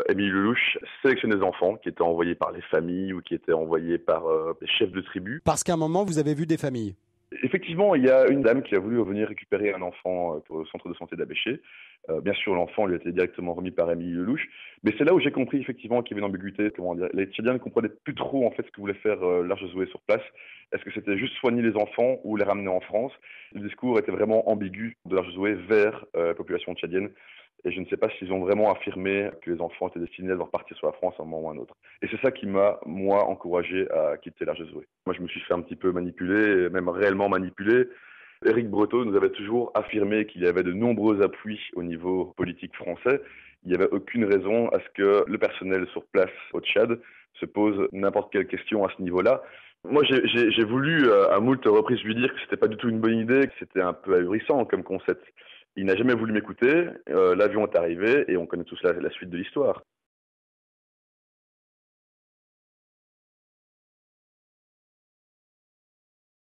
Émile Lelouch sélectionnait des enfants qui étaient envoyés par les familles ou qui étaient envoyés par les chefs de tribu. Parce qu'à un moment, vous avez vu des familles. Effectivement, il y a une dame qui a voulu venir récupérer un enfant au centre de santé d'Abéché. Bien sûr, l'enfant lui a été directement remis par Émile Lelouch. Mais c'est là où j'ai compris effectivement qu'il y avait une ambiguïté. Comment dire, les Tchadiens ne comprenaient plus trop en fait ce que voulait faire l'Arche sur place. Est-ce que c'était juste soigner les enfants ou les ramener en France? Le discours était vraiment ambigu de l'Arche vers la population tchadienne. Et je ne sais pas s'ils ont vraiment affirmé que les enfants étaient destinés à devoir partir sur la France à un moment ou à un autre. Et c'est ça qui m'a, moi, encouragé à quitter l'Arche de Zoé. Moi, je me suis fait un petit peu manipuler, même réellement manipuler. Éric Breteau nous avait toujours affirmé qu'il y avait de nombreux appuis au niveau politique français. Il n'y avait aucune raison à ce que le personnel sur place au Tchad se pose n'importe quelle question à ce niveau-là. Moi, j'ai voulu à moult reprises lui dire que c'était pas du tout une bonne idée, que c'était un peu ahurissant comme concept. Il n'a jamais voulu m'écouter. L'avion est arrivé et on connaît tous la suite de l'histoire.